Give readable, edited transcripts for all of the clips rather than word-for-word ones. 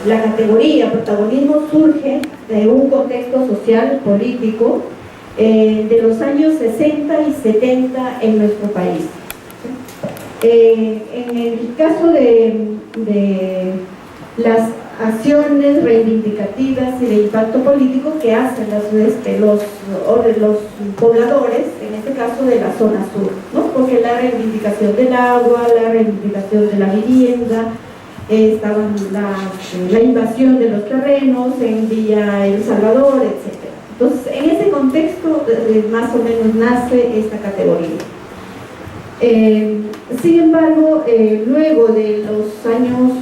la categoría protagonismo surge de un contexto social, político, de los años 60 y 70 en nuestro país. En el caso de las acciones reivindicativas y de impacto político que hacen los pobladores, en este caso de la zona sur, ¿no? Porque la reivindicación del agua, la reivindicación de la vivienda, estaban la invasión de los terrenos en Villa El Salvador, etc. Entonces, en ese contexto más o menos nace esta categoría. Sin embargo, luego de los años,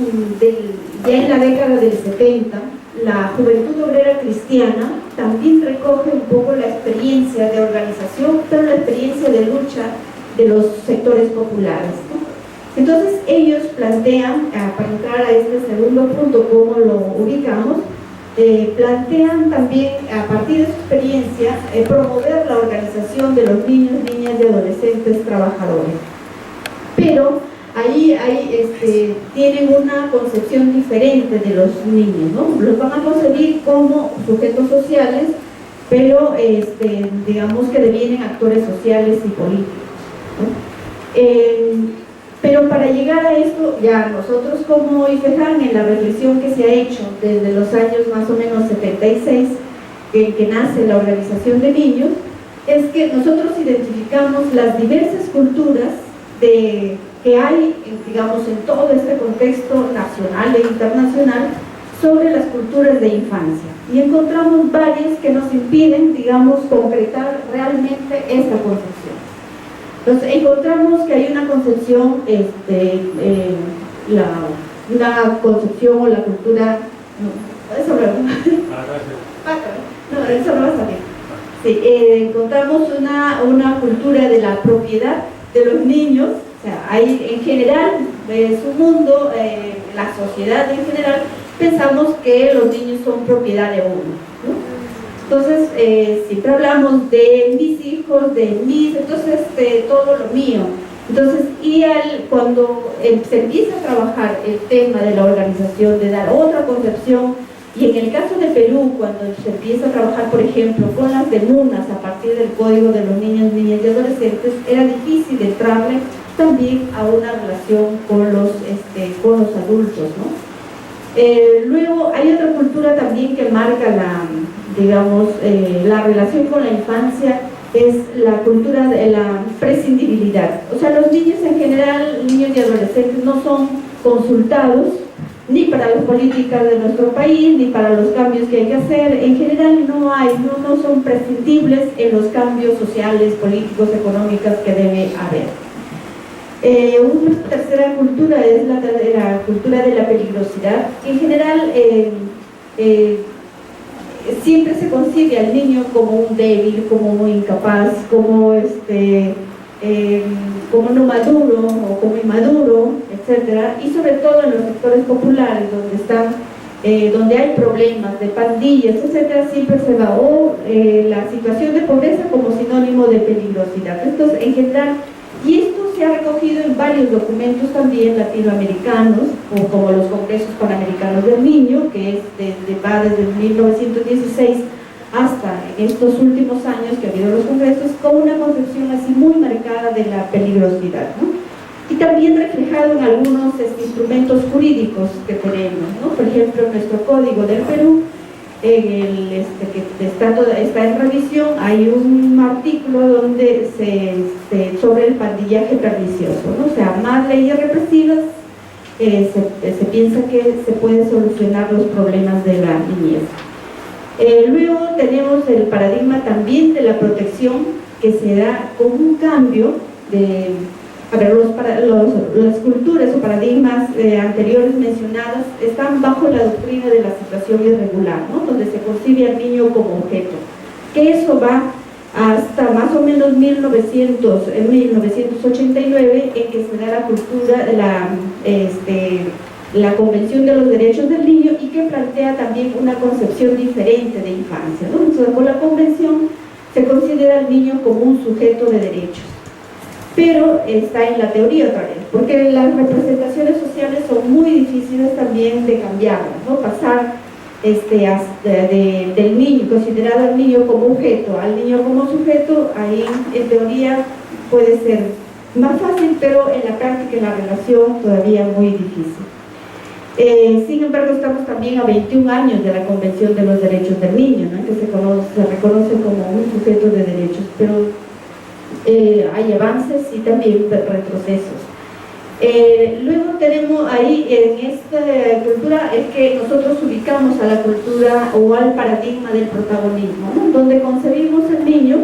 ya en la década del 70, la Juventud Obrera Cristiana también recoge un poco la experiencia de organización, pero la experiencia de lucha de los sectores populares, ¿no? Entonces ellos plantean, para entrar a este segundo punto, cómo lo ubicamos, plantean también, a partir de su experiencia, promover la organización de los niños, niñas y adolescentes trabajadores. Pero ahí tienen una concepción diferente de los niños, ¿no? Los van a concebir como sujetos sociales, pero digamos que devienen actores sociales y políticos, ¿no? Pero para llegar a esto, ya nosotros como IFEJAN, en la reflexión que se ha hecho desde los años más o menos 76, que nace la organización de niños, es que nosotros identificamos las diversas culturas que hay, digamos, en todo este contexto nacional e internacional sobre las culturas de infancia. Y encontramos varias que nos impiden, digamos, concretar realmente esta concepción. Entonces encontramos que hay una concepción, una concepción o la cultura, no, eso no va a salir. Sí, encontramos una cultura de la propiedad de los niños, o sea, hay en general, su mundo, la sociedad en general, pensamos que los niños son propiedad de uno, ¿no? Entonces, siempre hablamos de mis hijos, de mis, entonces todo lo mío. Entonces, cuando se empieza a trabajar el tema de la organización, de dar otra concepción, y en el caso de Perú, cuando se empieza a trabajar, por ejemplo, con las denunas a partir del Código de los Niños, Niñas y Adolescentes, era difícil entrarle también a una relación con los adultos, ¿no? Luego hay otra cultura también que marca la relación con la infancia, es la cultura de la prescindibilidad. O sea, los niños en general, niños y adolescentes, no son consultados ni para las políticas de nuestro país, ni para los cambios que hay que hacer. En general no son prescindibles en los cambios sociales, políticos, económicos que debe haber. Una tercera cultura es la cultura de la peligrosidad. En general, siempre se concibe al niño como un débil, como muy incapaz, como no maduro o como inmaduro, etcétera, y sobre todo en los sectores populares donde hay problemas de pandillas, etcétera, siempre se va la situación de pobreza como sinónimo de peligrosidad. Entonces, en general, y esto se ha recogido en varios documentos también latinoamericanos, como los Congresos Panamericanos del Niño, que va desde 1916 hasta estos últimos años que ha habido los congresos, con una concepción así muy marcada de la peligrosidad, ¿no? Y también reflejado en algunos instrumentos jurídicos que tenemos, ¿no? Por ejemplo, en nuestro Código del Perú, que está en revisión, hay un artículo donde sobre el pandillaje pernicioso, ¿no? O sea, más leyes represivas, se piensa que se pueden solucionar los problemas de la niñez. Luego tenemos el paradigma también de la protección, que se da con un cambio de... las culturas o paradigmas anteriores mencionadas están bajo la doctrina de la situación irregular, ¿no? Donde se concibe al niño como objeto, que eso va hasta más o menos 1989, en que se da la cultura, la Convención de los Derechos del Niño, y que plantea también una concepción diferente de infancia, ¿no? Entonces, por la Convención se considera al niño como un sujeto de derechos, pero está en la teoría otra vez, porque las representaciones sociales son muy difíciles también de cambiarlas, ¿no? Pasar del niño, considerado al niño como objeto, al niño como sujeto, ahí en teoría puede ser más fácil, pero en la práctica, en la relación, todavía muy difícil. Sin embargo, estamos también a 21 años de la Convención de los Derechos del Niño, ¿no? Que se reconoce como un sujeto de derechos, pero hay avances y también retrocesos. Luego tenemos ahí en esta cultura es que nosotros ubicamos a la cultura o al paradigma del protagonismo, ¿no? Donde concebimos al niño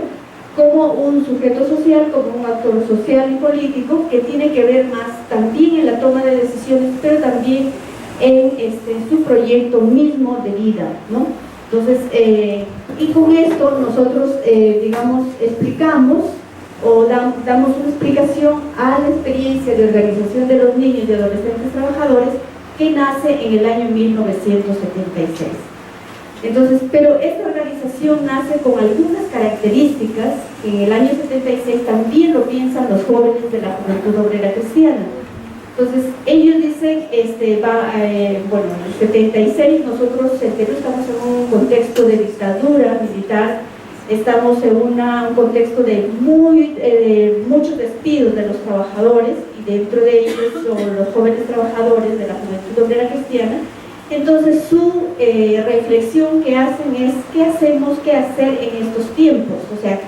como un sujeto social, como un actor social y político que tiene que ver más también en la toma de decisiones, pero también en su proyecto mismo de vida, ¿no? Entonces, y con esto nosotros, digamos, explicamos o damos una explicación a la experiencia de organización de los niños y adolescentes trabajadores que nace en el año 1976. Entonces, pero esta organización nace con algunas características que en el año 76 también lo piensan los jóvenes de la Juventud Obrera Cristiana. Entonces, ellos dicen, bueno, en el 76 nosotros en Perú estamos en un contexto de dictadura militar, estamos en un contexto de muchos despidos de los trabajadores, y dentro de ellos son los jóvenes trabajadores de la Juventud Obrera Cristiana. Entonces su reflexión que hacen es ¿qué hacemos, qué hacer en estos tiempos? O sea,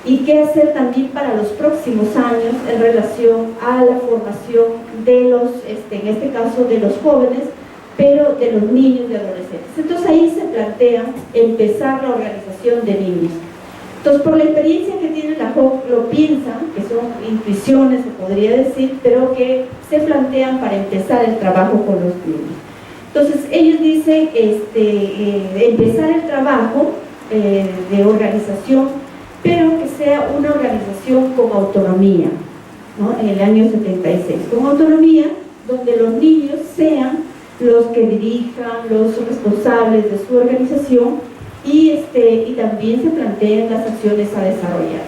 y qué hacer también para los próximos años en relación a la formación de los, en este caso de los jóvenes, pero de los niños y adolescentes. Entonces ahí se plantea empezar la organización de niños. Entonces, por la experiencia que tiene la JOC, lo piensan, que son intuiciones, se podría decir, pero que se plantean para empezar el trabajo con los niños. Entonces, ellos dicen empezar el trabajo de organización, pero que sea una organización con autonomía, ¿no? En el año 76, con autonomía, donde los niños sean los que dirijan, los responsables de su organización, y también se plantean las acciones a desarrollar.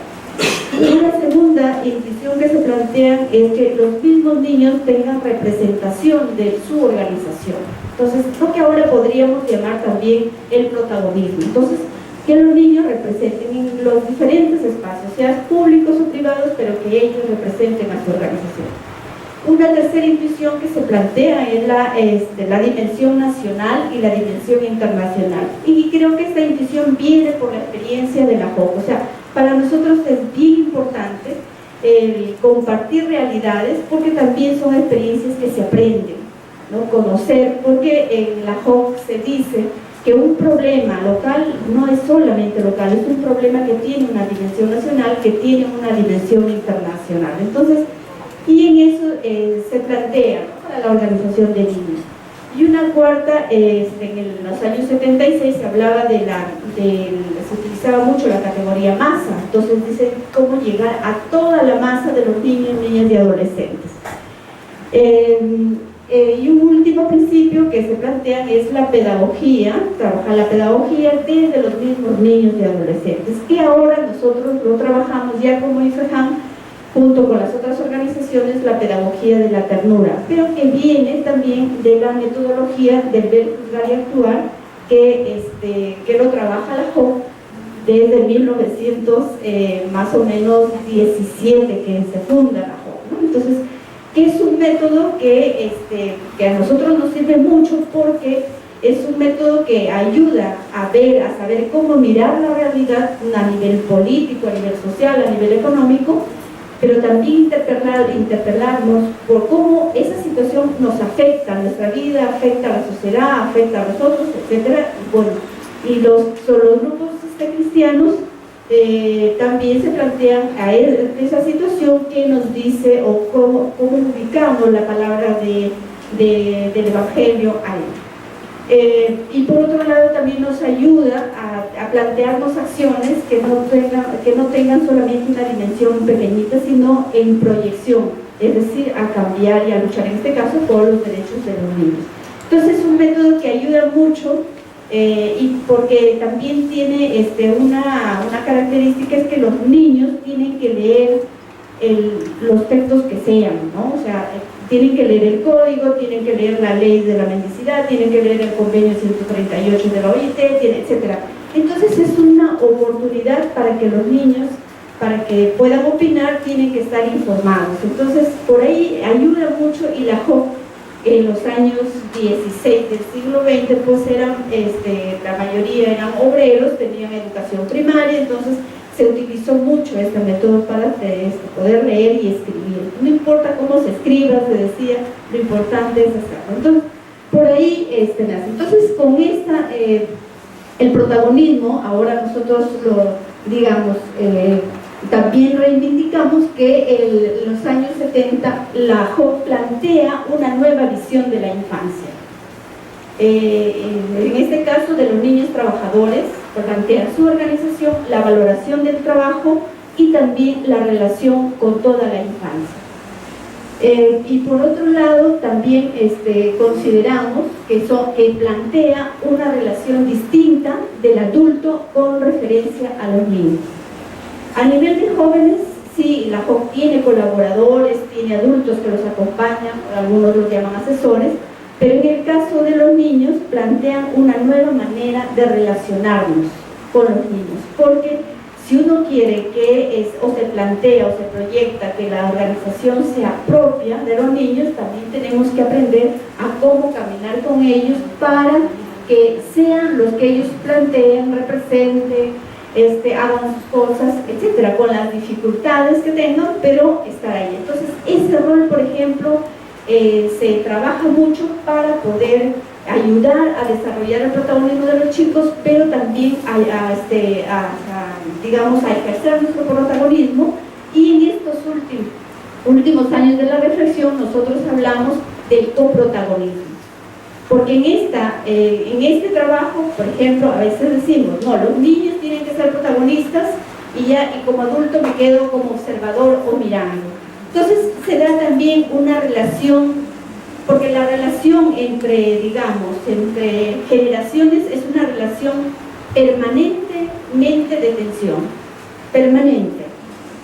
Una segunda intuición que se plantean es que los mismos niños tengan representación de su organización. Entonces, lo que ahora podríamos llamar también el protagonismo. Entonces, que los niños representen en los diferentes espacios, sean públicos o privados, pero que ellos representen a su organización. Una tercera intuición que se plantea es la dimensión nacional y la dimensión internacional. Y creo que esta intuición viene por la experiencia de la JOC. O sea, para nosotros es bien importante compartir realidades, porque también son experiencias que se aprenden, ¿no? Conocer, porque en la JOC se dice que un problema local no es solamente local, es un problema que tiene una dimensión nacional, que tiene una dimensión internacional. Entonces, y en eso se plantea, ¿no?, para la organización de niños. Y una cuarta, en los años 76 se hablaba se utilizaba mucho la categoría masa. Entonces dice cómo llegar a toda la masa de los niños, niñas y adolescentes. Y un último principio que se plantea es la pedagogía, trabajar la pedagogía desde los mismos niños y adolescentes, que ahora nosotros lo trabajamos ya como IFEJAM, junto con las otras organizaciones, la pedagogía de la ternura, pero que viene también de la metodología del ver, juzgar y actuar, que lo trabaja la JOC desde 1900, más o menos 17, que se funda la JOC, ¿no? Entonces, que es un método que a nosotros nos sirve mucho, porque es un método que ayuda a saber cómo mirar la realidad a nivel político, a nivel social, a nivel económico, pero también interpelarnos por cómo esa situación nos afecta a nuestra vida, afecta a la sociedad, afecta a nosotros, etc. Bueno, y los grupos cristianos también se plantean a esa situación que nos dice, o cómo ubicamos la palabra del Evangelio ahí. Y por otro lado también nos ayuda a plantearnos acciones que no tengan solamente una dimensión pequeñita, sino en proyección, es decir, a cambiar y a luchar, en este caso, por los derechos de los niños. Entonces es un método que ayuda mucho, y porque también tiene una característica, es que los niños tienen que leer los textos que sean, ¿no? O sea, tienen que leer el código, tienen que leer la ley de la mendicidad, tienen que leer el convenio 138 de la OIT, etc. Entonces es una oportunidad para que los niños, para que puedan opinar, tienen que estar informados. Entonces, por ahí ayuda mucho, y la JOC en los años 16 del siglo XX, pues eran, la mayoría eran obreros, tenían educación primaria, entonces se utilizó mucho este método para poder leer y escribir. No importa cómo se escriba, se decía, lo importante es hacerlo. Entonces, por ahí nace. Entonces, con esta, el protagonismo, ahora nosotros también reivindicamos que en los años 70 la JOC plantea una nueva visión de la infancia. En este caso de los niños trabajadores, plantea su organización, la valoración del trabajo y también la relación con toda la infancia. Y por otro lado también consideramos que plantea una relación distinta del adulto con referencia a los niños. A nivel de jóvenes, sí, la JOC tiene colaboradores, tiene adultos que los acompañan, algunos los llaman asesores, pero en el caso de los niños plantean una nueva manera de relacionarnos con los niños, porque si uno quiere o se plantea o se proyecta que la organización sea propia de los niños, también tenemos que aprender a cómo caminar con ellos para que sean los que ellos planteen, representen, hagan sus cosas, etcétera, con las dificultades que tengan, pero estar ahí. Entonces, ese rol, por ejemplo, se trabaja mucho para poder ayudar a desarrollar el protagonismo de los chicos, pero también digamos, a ejercer nuestro protagonismo. Y en estos últimos años de la reflexión nosotros hablamos del coprotagonismo, porque en este trabajo, por ejemplo, a veces decimos, no, los niños tienen que ser protagonistas y como adulto me quedo como observador o mirando. Entonces se da también una relación, porque la relación entre generaciones es una relación permanentemente de tensión, permanente.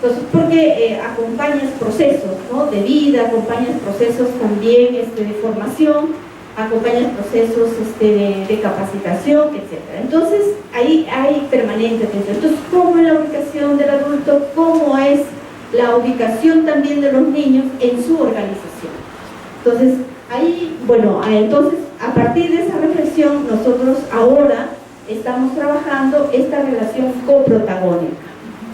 Entonces, porque acompañas procesos, ¿no?, de vida, acompañas procesos también de formación, acompañas procesos de capacitación, etc. Entonces, ahí hay permanente tensión. Entonces, ¿cómo es la ubicación del adulto? ¿Cómo es la ubicación también de los niños en su organización? Entonces, entonces, a partir de esa reflexión, nosotros ahora estamos trabajando esta relación coprotagónica.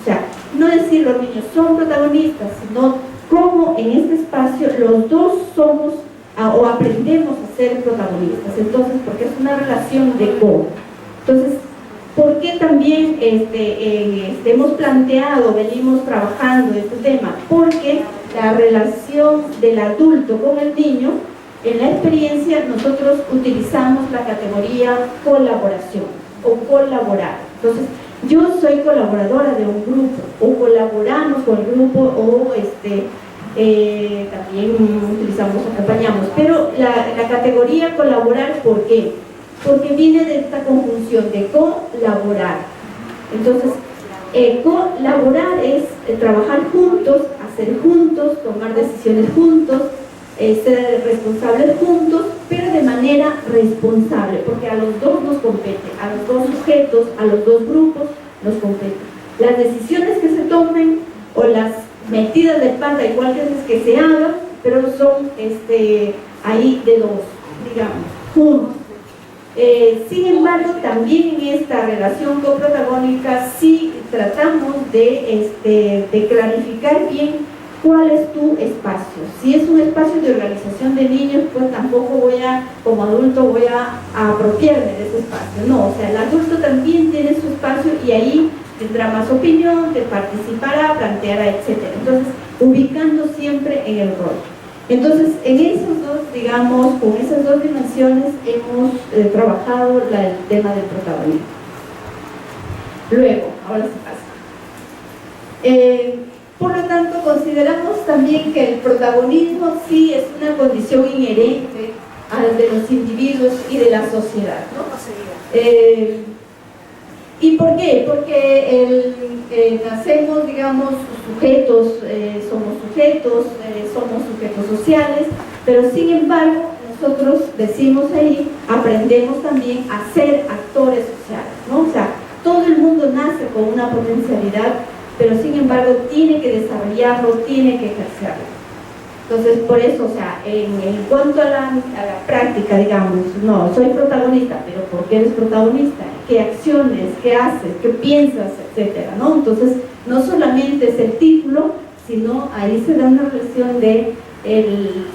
O sea, no decir los niños son protagonistas, sino cómo en este espacio los dos somos o aprendemos a ser protagonistas. Entonces, porque es una relación de co. Entonces, ¿por qué también hemos planteado, venimos trabajando este tema? Porque la relación del adulto con el niño, en la experiencia nosotros utilizamos la categoría colaboración o colaborar. Entonces, yo soy colaboradora de un grupo, o colaboramos con el grupo, o también acompañamos. Pero la categoría colaborar, ¿por qué? Porque viene de esta conjunción de colaborar. Entonces, colaborar es trabajar juntos, hacer juntos, tomar decisiones juntos, ser responsables juntos, pero de manera responsable, porque a los dos nos compete, a los dos sujetos, a los dos grupos nos compete. Las decisiones que se tomen o las metidas de pata, igual que se hagan, pero son ahí de dos, digamos, juntos. Sin embargo, también en esta relación coprotagónica sí tratamos de clarificar bien cuál es tu espacio. Si es un espacio de organización de niños, pues tampoco como adulto voy a apropiarme de ese espacio. No, o sea, el adulto también tiene su espacio y ahí tendrá más opinión, te participará, planteará, etc. Entonces, ubicando siempre en el rol. Entonces, en esos dos, digamos, con esas dos dimensiones hemos trabajado el tema del protagonismo. Luego, ahora se pasa. Por lo tanto, consideramos también que el protagonismo sí es una condición inherente al de los individuos y de la sociedad, ¿no? ¿Y por qué? Porque nacemos, digamos, sujetos, somos sujetos sociales, pero sin embargo, nosotros decimos ahí, aprendemos también a ser actores sociales, ¿no? O sea, todo el mundo nace con una potencialidad, pero sin embargo tiene que desarrollarlo, tiene que ejercerlo. Entonces, por eso, o sea, en cuanto a la práctica, digamos, no, soy protagonista, pero ¿por qué eres protagonista? ¿Qué acciones? ¿Qué haces? ¿Qué piensas? Etcétera, ¿no? Entonces, no solamente es el título, sino ahí se da una relación de,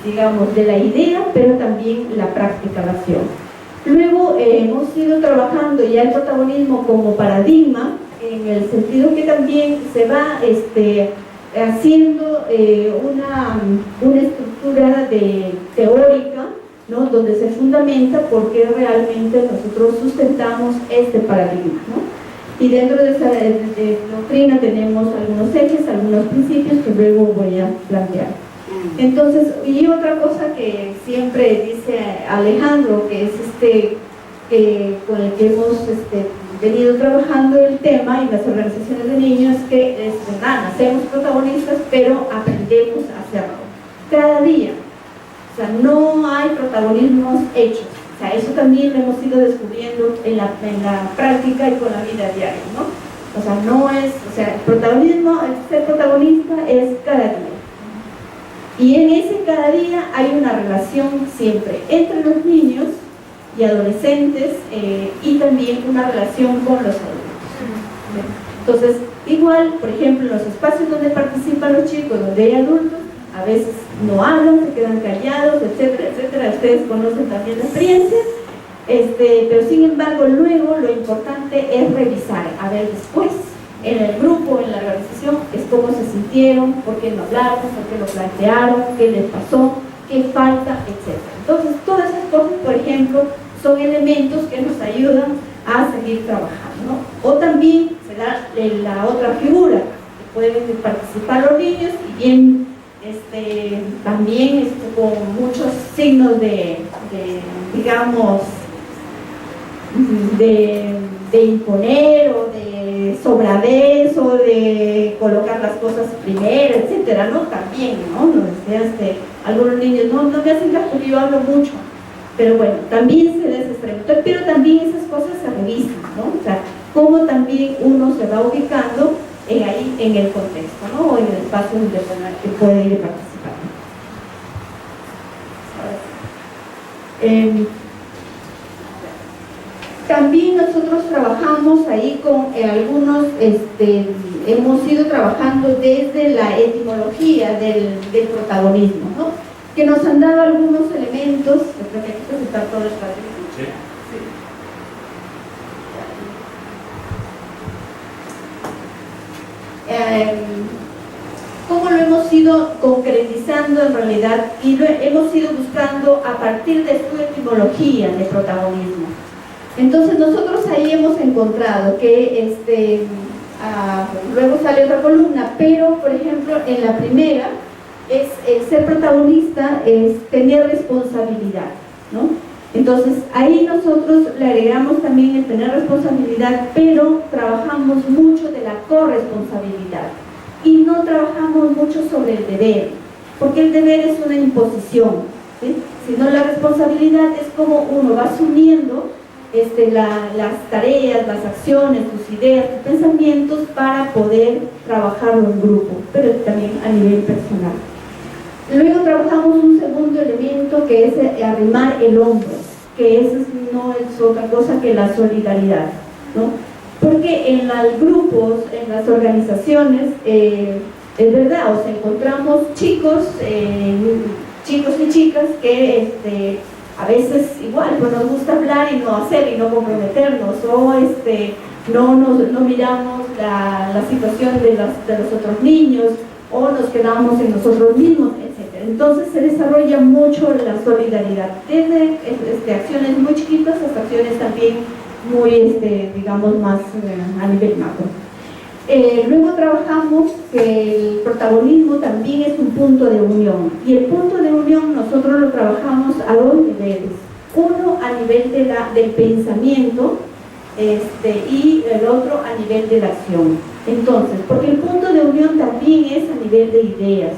digamos, de la idea, pero también la práctica, la acción. Luego, hemos ido trabajando ya el protagonismo como paradigma, en el sentido que también se va, haciendo una estructura teórica, ¿no? Donde se fundamenta por qué realmente nosotros sustentamos este paradigma, ¿no? Y dentro de esa doctrina tenemos algunos ejes, algunos principios que luego voy a plantear. Entonces, y otra cosa que siempre dice Alejandro, que es con el que hemos venido trabajando el tema y las organizaciones de niños, que es verdad, nacemos protagonistas, pero aprendemos a hacerlo cada día. O sea, no hay protagonismos hechos. O sea, eso también lo hemos ido descubriendo en la práctica y con la vida diaria, ¿no? O sea, no es, o sea, el protagonismo, el ser protagonista es cada día. Y en ese cada día hay una relación siempre entre los niños y adolescentes, y también una relación con los adultos. Entonces, igual, por ejemplo, en los espacios donde participan los chicos, donde hay adultos, a veces no hablan, se quedan callados, etcétera, etcétera. Ustedes conocen también la experiencia, pero sin embargo, luego lo importante es revisar, a ver después, en el grupo, en la organización, es cómo se sintieron, por qué no hablaron, por qué lo plantearon, qué les pasó, qué falta, etcétera. Entonces, todas esas cosas, por ejemplo, son elementos que nos ayudan a seguir trabajando, ¿no? O también se da la otra figura, que pueden participar los niños y bien, también con muchos signos digamos, de imponer o de sobradez o de colocar las cosas primero, etcétera, ¿no? También, ¿no? Algunos niños no me hacen caso porque yo hablo mucho, pero bueno, también se da ese extremo, pero también esas cosas se revisan, ¿no? O sea, cómo también uno se va ubicando ahí en el contexto, ¿no? O en el espacio donde puede ir participando. También nosotros trabajamos ahí con algunos, hemos ido trabajando desde la etimología del protagonismo, ¿no? Que nos han dado algunos elementos, creo que aquí está todo el espacio. Sí. Cómo lo hemos ido concretizando en realidad y lo hemos ido buscando a partir de su etimología de protagonismo. Entonces nosotros ahí hemos encontrado que luego sale otra columna, pero por ejemplo en la primera es ser protagonista, es tener responsabilidad, ¿no? Entonces ahí nosotros le agregamos también el tener responsabilidad, pero trabajamos mucho de la corresponsabilidad y no trabajamos mucho sobre el deber, porque el deber es una imposición, ¿sí? Sino la responsabilidad es como uno va asumiendo las tareas, las acciones, tus ideas, tus pensamientos para poder trabajarlo en grupo, pero también a nivel personal. Luego trabajamos un segundo elemento que es arrimar el hombro, que eso no es otra cosa que la solidaridad, ¿no? Porque en los grupos, en las organizaciones, es verdad, o sea, encontramos chicos y chicas que a veces igual pues nos gusta hablar y no hacer y no comprometernos, o no miramos la situación de los otros niños, o nos quedamos en nosotros mismos, etc. Entonces se desarrolla mucho la solidaridad, desde acciones muy chiquitas hasta acciones también muy, digamos, más a nivel macro. Luego trabajamos que el protagonismo también es un punto de unión, y el punto de unión nosotros lo trabajamos a dos niveles. Uno, a nivel del pensamiento, y el otro a nivel de la acción. Entonces, porque el punto de unión también es a nivel de ideas,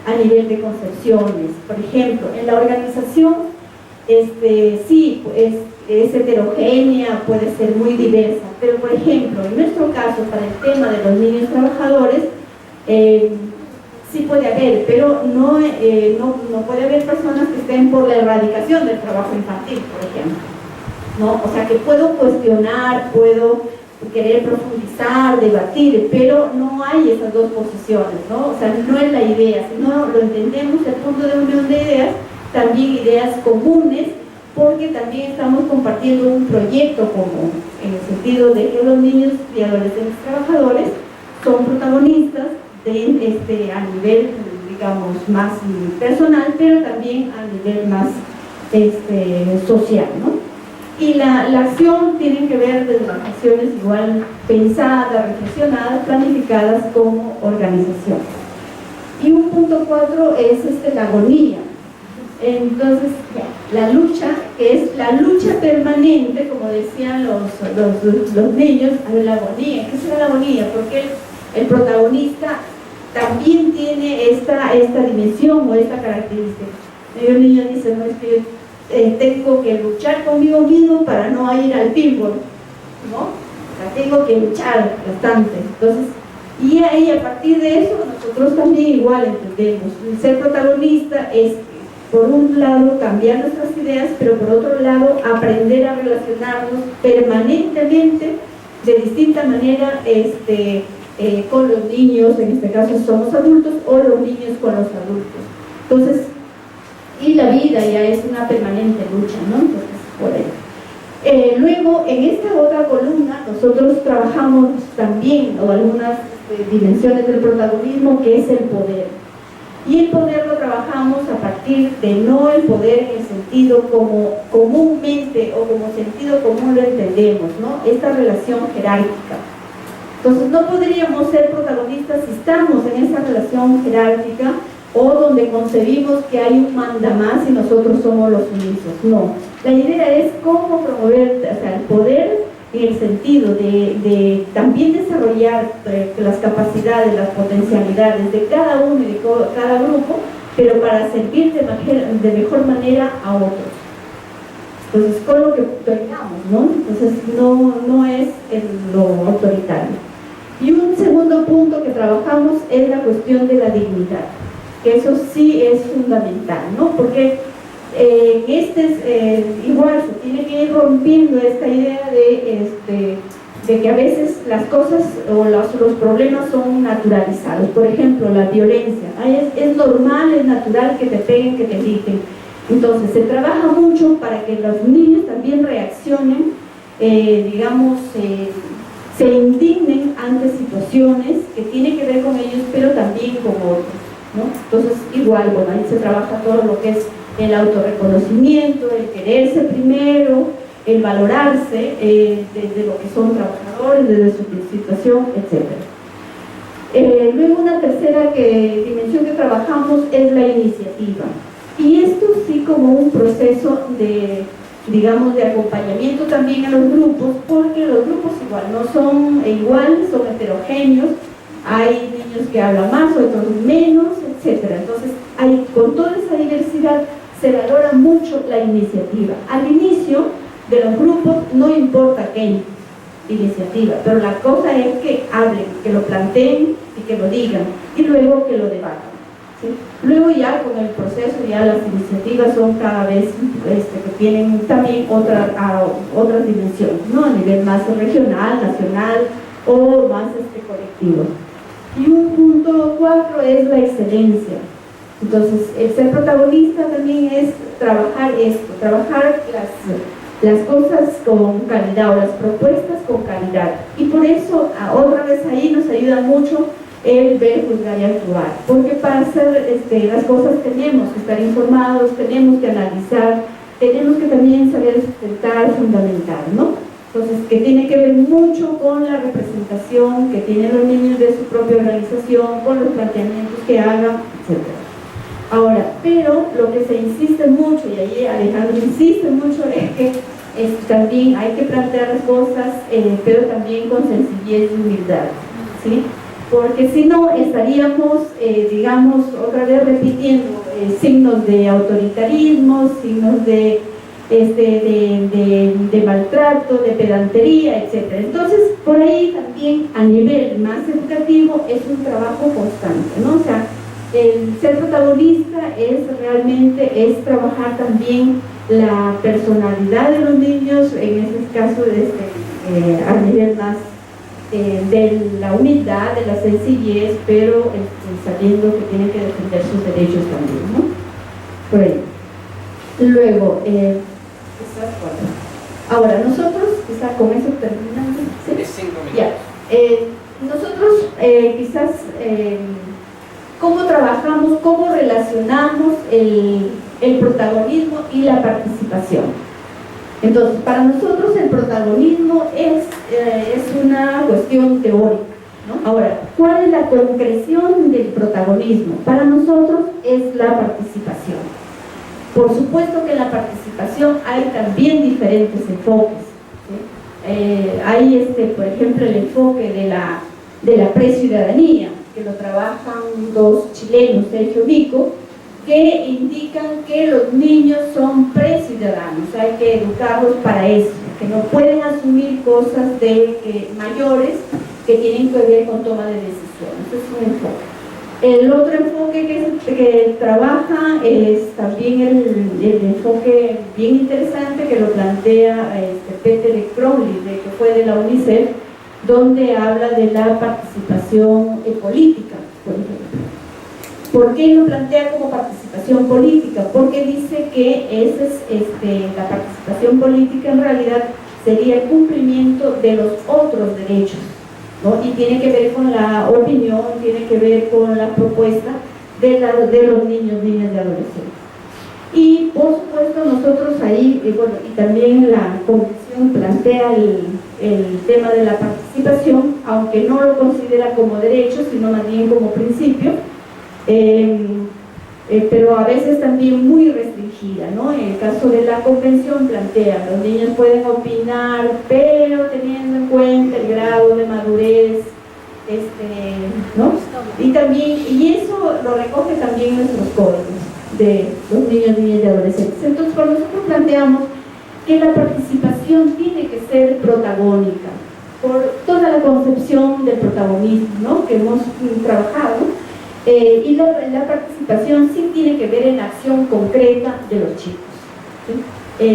a nivel de concepciones. Por ejemplo, en la organización, sí, es heterogénea, puede ser muy diversa, pero por ejemplo, en nuestro caso, para el tema de los niños trabajadores, sí puede haber, pero no puede haber personas que estén por la erradicación del trabajo infantil, por ejemplo, ¿no? O sea, que puedo cuestionar, puedo querer profundizar, debatir, pero no hay esas dos posiciones, ¿no? O sea, no es la idea, si no lo entendemos, el punto de unión de ideas, también ideas comunes, porque también estamos compartiendo un proyecto común, en el sentido de que los niños y adolescentes trabajadores son protagonistas a nivel, digamos, más personal, pero también a nivel más social, ¿no? Y la acción tiene que ver desde las acciones igual pensadas, reflexionadas, planificadas como organización. Y un punto 4 es la agonía. Entonces, la lucha, que es la lucha permanente, como decían los niños, la agonía. ¿Qué será la agonía? Porque el protagonista también tiene esta dimensión o esta característica. Los niños dicen, no, es que tengo que luchar conmigo mismo para no ir al pinball, ¿no? O sea, tengo que luchar bastante. Entonces, y ahí a partir de eso nosotros también igual entendemos. El ser protagonista es, por un lado, cambiar nuestras ideas, pero por otro lado, aprender a relacionarnos permanentemente, de distinta manera, con los niños, en este caso somos adultos, o los niños con los adultos. Entonces, y la vida ya es una permanente lucha, ¿no? Entonces, por ahí. Luego, en esta otra columna, nosotros trabajamos también, o algunas dimensiones del protagonismo, que es el poder. Y el poder lo trabajamos a partir de no el poder en el sentido como comúnmente o como sentido común lo entendemos, ¿no? Esta relación jerárquica. Entonces, no podríamos ser protagonistas si estamos en esa relación jerárquica o donde concebimos que hay un mandamás y nosotros somos los sumisos. No, la idea es cómo promover, o sea, el poder en el sentido de también desarrollar las capacidades, las potencialidades de cada uno y de cada grupo, pero para servir de mejor manera a otros. Entonces, con lo que tengamos, ¿no? Entonces, no es lo autoritario. Y un segundo punto que trabajamos es la cuestión de la dignidad, que eso sí es fundamental, ¿no? Porque igual se tiene que ir rompiendo esta idea de que a veces las cosas o los problemas son naturalizados. Por ejemplo, la violencia. Es normal, es natural que te peguen, que te griten. Entonces, se trabaja mucho para que los niños también reaccionen, se indignen ante situaciones que tienen que ver con ellos, pero también con otros, ¿no? Entonces, igual, bueno, ahí se trabaja todo lo que es el autorreconocimiento, el quererse primero, el valorarse desde lo que son trabajadores, desde su situación, etc. Luego, una tercera dimensión que trabajamos es la iniciativa. Y esto sí como un proceso de acompañamiento también a los grupos, porque los grupos igual no son iguales, son heterogéneos, hay niños que hablan más, otros menos, etc. Entonces, con toda esa diversidad se valora mucho la iniciativa. Al inicio de los grupos no importa qué iniciativa, pero la cosa es que hablen, que lo planteen y que lo digan, y luego que lo debatan. ¿Sí? Luego ya con el proceso ya las iniciativas son cada vez que tienen también otras dimensiones, ¿no? A nivel más regional, nacional o más colectivo. Y un punto 4 es la excelencia. Entonces, el ser protagonista también es trabajar las cosas con calidad o las propuestas con calidad. Y por eso, otra vez ahí nos ayuda mucho el ver, juzgar y actuar, porque para hacer las cosas tenemos que estar informados, tenemos que analizar, tenemos que también saber sustentar, fundamentar, ¿no? Entonces, que tiene que ver mucho con la representación que tienen los niños de su propia organización, con los planteamientos que hagan, etc. Ahora, pero lo que se insiste mucho, y ahí Alejandro insiste mucho, es que también hay que plantear las cosas, pero también con sencillez y humildad, ¿sí? Porque si no estaríamos, digamos, otra vez repitiendo signos de autoritarismo, signos de maltrato, de pedantería, etc. Entonces, por ahí también a nivel más educativo es un trabajo constante, ¿no? O sea, el ser protagonista es trabajar también la personalidad de los niños, en ese caso a nivel más de la humildad, de la sencillez, pero sabiendo que tienen que defender sus derechos también, ¿no? Por ahí. Luego, ahora nosotros, quizás con eso terminando, ¿sí? 5 minutos. Ya. Nosotros quizás cómo trabajamos, cómo relacionamos el protagonismo y la participación. Entonces, para nosotros el protagonismo es una cuestión teórica, ¿no? Ahora, ¿cuál es la concreción del protagonismo? Para nosotros es la participación. Por supuesto que en la participación hay también diferentes enfoques, ¿sí? Hay, por ejemplo, el enfoque de la preciudadanía, que lo trabajan dos chilenos, Sergio Vico, que indican que los niños son preciudadanos, hay que educarlos para eso, que no pueden asumir cosas mayores que tienen que ver con toma de decisiones. Ese es un enfoque. El otro enfoque que trabaja es también el enfoque bien interesante que lo plantea Peter Crowley, que fue de la UNICEF, donde habla de la participación política, por ejemplo. ¿Por qué lo plantea como participación política? Porque dice que la participación política en realidad sería el cumplimiento de los otros derechos, ¿no? Y tiene que ver con la opinión, tiene que ver con la propuesta de los niños, niñas y adolescentes. Y por supuesto nosotros ahí, y también la convención plantea el tema de la participación, aunque no lo considera como derecho, sino más bien como principio, pero a veces también muy restringida, ¿no? En el caso de la convención plantea, los niños pueden opinar, pero teniendo en cuenta el grado de madurez, ¿no? Y eso lo recoge también nuestros códigos de los niños, niñas y adolescentes. Entonces, cuando nosotros planteamos que la participación tiene que ser protagónica, por toda la concepción del protagonismo, ¿no? Que hemos trabajado, y la participación sí tiene que ver en la acción concreta de los chicos, ¿sí?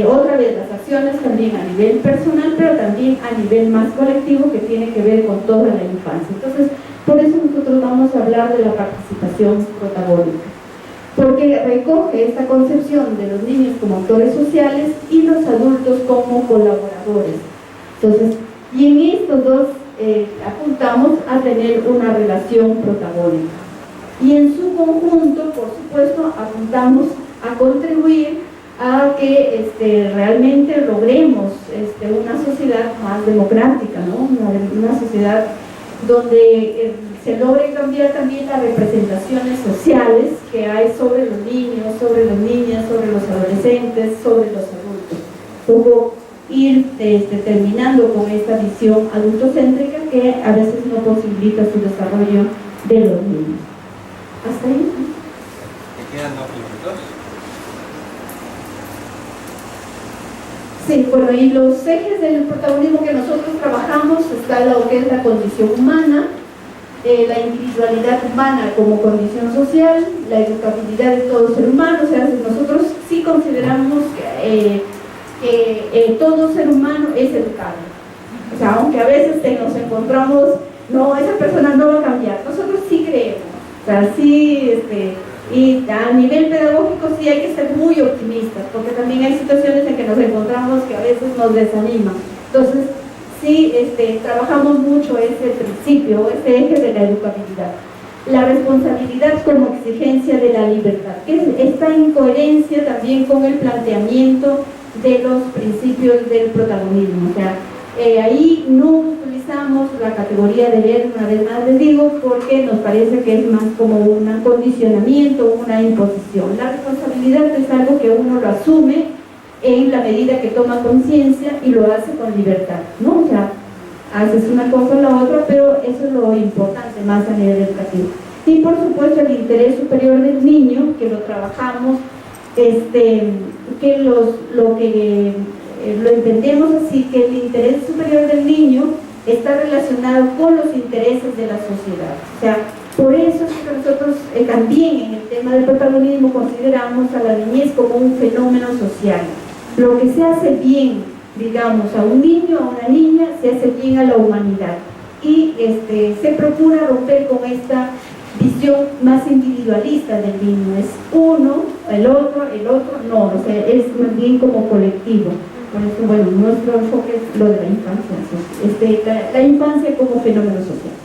Otra vez, las acciones también a nivel personal, pero también a nivel más colectivo, que tiene que ver con toda la infancia. Entonces, por eso nosotros vamos a hablar de la participación protagónica, porque recoge esta concepción de los niños como actores sociales y los adultos como colaboradores. Entonces, y en estos dos apuntamos a tener una relación protagónica. Y en su conjunto, por supuesto, apuntamos a contribuir a que realmente logremos una sociedad más democrática, ¿no? Una sociedad donde se logre cambiar también las representaciones sociales que hay sobre los niños, sobre las niñas, sobre los adolescentes, sobre los adultos. Poco ir terminando con esta visión adultocéntrica que a veces no posibilita su desarrollo de los niños. ¿Hasta ahí? ¿Te quedan 2 minutos? Sí, bueno, y los ejes del protagonismo que nosotros trabajamos está lo que es la condición humana, la individualidad humana como condición social, la educabilidad de todo ser humano. O sea, nosotros sí consideramos que todo ser humano es educable. O sea, aunque a veces nos encontramos, no, esa persona no va a cambiar, nosotros sí creemos. O sea, sí, y a nivel pedagógico sí hay que ser muy optimistas, porque también hay situaciones en que nos encontramos que a veces nos desaniman. Entonces, sí, trabajamos mucho ese principio, ese eje de la educabilidad. La responsabilidad como exigencia de la libertad, que está en coherencia también con el planteamiento de los principios del protagonismo. O sea, ahí no utilizamos la categoría de deber, una vez más les digo, porque nos parece que es más como un acondicionamiento, una imposición. La responsabilidad es algo que uno lo asume en la medida que toma conciencia y lo hace con libertad, ¿no? O sea, haces una cosa o la otra, pero eso es lo importante más a nivel educativo. Y por supuesto el interés superior del niño, que lo trabajamos, que lo entendemos así, que el interés superior del niño está relacionado con los intereses de la sociedad. O sea, por eso es que nosotros también en el tema del protagonismo consideramos a la niñez como un fenómeno social. Lo que se hace bien, digamos, a un niño, a una niña, se hace bien a la humanidad. Y se procura romper con esta visión más individualista del niño. Es uno, el otro, no, o sea, es más bien como colectivo. Por eso, bueno, nuestro enfoque es lo de la infancia, la infancia como fenómeno social.